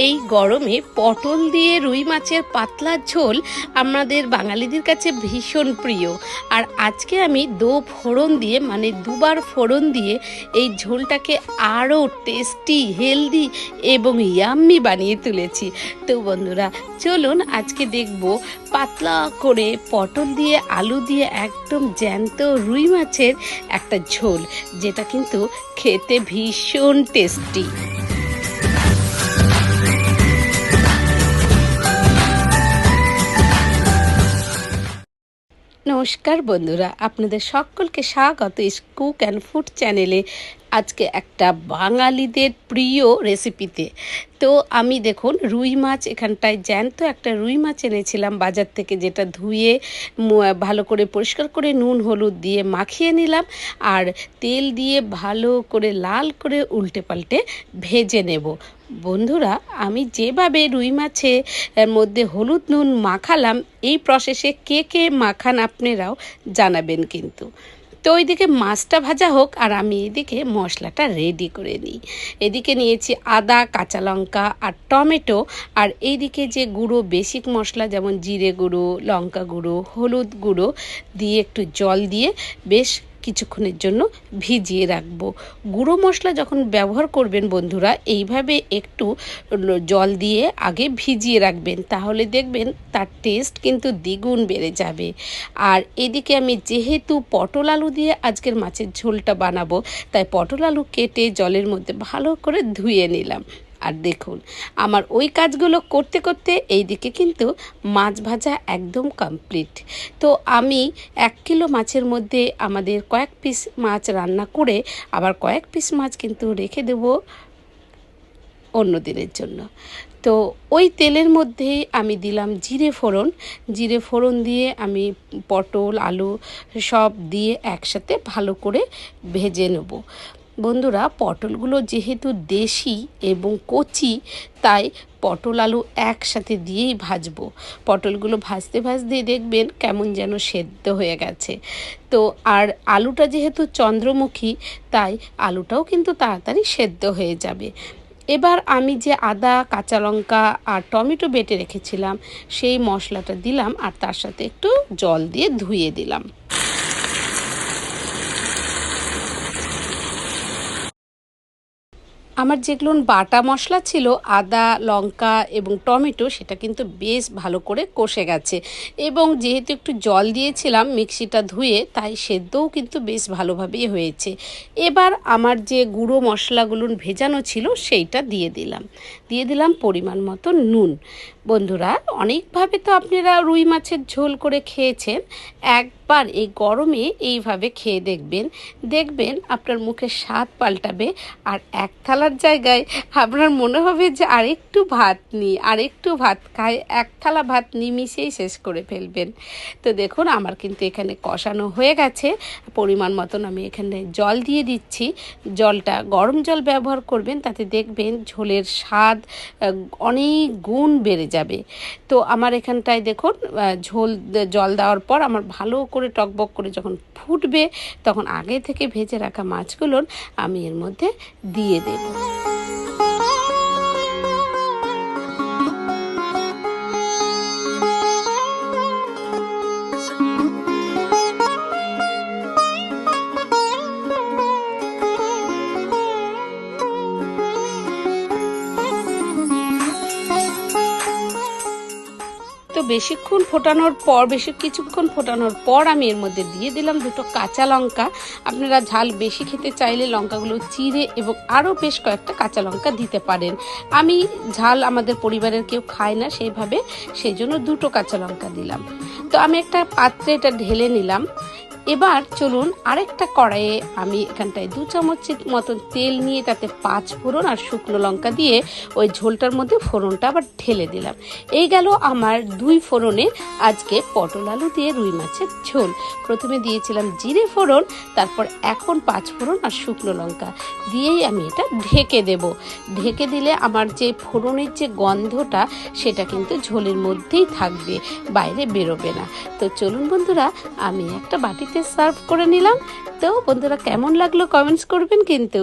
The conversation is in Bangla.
এই গরমে পটল দিয়ে রুই মাছের পাতলা ঝোল আমাদের বাঙালিদের কাছে ভীষণ প্রিয়। আর আজকে আমি ফোড়ন দিয়ে মানে দুবার ফোড়ন দিয়ে এই ঝোলটাকে আরও টেস্টি, হেলদি এবং ইয়াম্মি বানিয়ে তুলেছি। তো বন্ধুরা চলুন আজকে দেখব পাতলা করে পটল দিয়ে আলু দিয়ে একদম জ্যান্ত রুই মাছের একটা ঝোল, যেটা কিন্তু খেতে ভীষণ টেস্টি। নমস্কার বন্ধুরা, আপনাদের সকলকে স্বাগত কুক অ্যান্ড ফুড চ্যানেলে। আজকে একটা বাঙালিদের প্রিয় রেসিপিতে। তো আমি দেখুন রুই মাছ এখানটায় জ্যান্ত একটা রুই মাছ এনেছিলাম বাজার থেকে, যেটা ধুয়ে ভালো করে পরিষ্কার করে নুন হলুদ দিয়ে মাখিয়ে নিলাম আর তেল দিয়ে ভালো করে লাল করে উল্টে পাল্টে ভেজে নেব। বন্ধুরা আমি যেভাবে রুই মাছের মধ্যে হলুদ নুন মাখালাম, এই প্রসেসে কে কে মাখান আপনারাও জানাবেন কিন্তু। তো ওইদিকে মাছটা ভাজা হোক আর আমি এদিকে মশলাটা রেডি করে নিই। এদিকে নিয়েছি আদা, কাঁচা লঙ্কা আর টমেটো, আর এইদিকে যে গুঁড়ো বেসিক মশলা যেমন জিরে গুঁড়ো, লঙ্কা গুঁড়ো, হলুদ গুঁড়ো দিয়ে একটু জল দিয়ে বেশ কিছুক্ষণের জন্য ভিজিয়ে রাখবো। গুঁড়ো মশলা যখন ব্যবহার করবেন বন্ধুরা, এইভাবে একটু জল দিয়ে আগে ভিজিয়ে রাখবেন, তাহলে দেখবেন তার টেস্ট কিন্তু দ্বিগুণ বেড়ে যাবে। আর এদিকে আমি যেহেতু পটল আলু দিয়ে আজকের মাছের ঝোলটা বানাবো, তাই পটল আলু কেটে জলের মধ্যে ভালো করে ধুয়ে নিলাম। আর দেখুন আমার ওই কাজগুলো করতে করতে এইদিকে কিন্তু মাছ ভাজা একদম কমপ্লিট। তো আমি 1 কিলো মাছের মধ্যে আমাদের কয়েক পিস মাছ রান্না করে আবার কয়েক পিস মাছ কিন্তু রেখে দেব অন্য দিনের জন্য। তো ওই তেলের মধ্যে আমি দিলাম জিরে ফোড়ন দিয়ে আমি পটল আলু সব দিয়ে একসাথে ভালো করে ভেজে নেব। বন্ধুরা পটলগুলো যেহেতু দেশি এবং কচি, তাই পটল আলু একসাথে দিয়েই ভাজবো। পটলগুলো ভাজতে ভাজতে দেখবেন কেমন যেন সেদ্ধ হয়ে গেছে। তো আর আলুটা যেহেতু চন্দ্রমুখী, তাই আলুটাও কিন্তু তাড়াতাড়ি সেদ্ধ হয়ে যাবে। এবার আমি যে আদা, কাঁচা লঙ্কা আর টমেটো বেটে রেখেছিলাম সেই মশলাটা দিলাম আর তার সাথে একটু জল দিয়ে ধুয়ে দিলাম। আমার যেগুলো বাটা মশলা ছিল আদা, লঙ্কা এবং টমেটো, সেটা কিন্তু বেশ ভালো করে কষে গেছে এবং যেহেতু একটু জল দিয়েছিলাম মিক্সিটা ধুয়ে, তাই সেদ্ধও কিন্তু বেশ ভালোভাবেই হয়েছে। এবার আমার যে গুঁড়ো মশলাগুলো ভেজানো ছিল সেইটা দিয়ে দিলাম পরিমাণ মতো নুন। বন্ধুরা অনেকভাবে তো আপনারা রুই মাছের ঝোল করে খেয়েছেন, একবার এই গরমে এইভাবে খেয়ে দেখবেন আপনার মুখে স্বাদ পাল্টাবে। আর এক থালার জায়গায় আপনার মনে হবে যে আরেকটু ভাত খাই, এক থালা ভাত নিমিষেই শেষ করে ফেলবেন। তো দেখুন আমার কিন্তু এখানে কষানো হয়ে গেছে। পরিমাণ মতন আমি এখানে জল দিয়ে দিচ্ছি। জলটা গরম জল ব্যবহার করবেন, তাতে দেখবেন ঝোলের স্বাদ অনেক গুণ বেড়ে যাবে। তো আমার এখানটায় দেখুন জল দেওয়ার পর আমার ভালো করে টকবক করে যখন ফুটবে, তখন আগে থেকে ভেজে রাখা মাছগুলো আমি এর মধ্যে দিয়ে দেব। তো কিছুক্ষণ ফোটানোর পর আমি এর মধ্যে দিয়ে দিলাম 2টো কাঁচা লঙ্কা। আপনারা ঝাল বেশি খেতে চাইলে লঙ্কাগুলো চিড়ে এবং আরও বেশ কয়েকটা কাঁচা লঙ্কা দিতে পারেন। আমি ঝাল আমাদের পরিবারের কেউ খায় না সেই জন্য 2টো কাঁচা লঙ্কা দিলাম। তো আমি একটা পাত্রে এটা ঢেলে নিলাম। এবার চলুন আরেকটা কড়াইয়ে আমি এখানটায় 2 চামচের মতন তেল নিয়ে তাতে 5 ফোড়ন আর শুকনো লঙ্কা দিয়ে ওই ঝোলটার মধ্যে ফোড়নটা আবার ঢেলে দিলাম। এই গেল আমার 2 ফোড়নে আজকে পটল আলু দিয়ে রুই মাছের ঝোল। প্রথমে দিয়েছিলাম জিরে ফোড়ন, তারপর এখন 5 ফোড়ন আর শুকনো লঙ্কা দিয়েই আমি এটা ঢেকে দেব। ঢেকে দিলে আমার যে ফোড়নের যে গন্ধটা সেটা কিন্তু ঝোলের মধ্যেই থাকবে, বাইরে বেরোবে না। তো চলুন বন্ধুরা আমি একটা বাটিতে সার্ভ করে নিলাম। তো বন্ধুরা কেমন লাগলো কমেন্টস করবেন কিন্তু।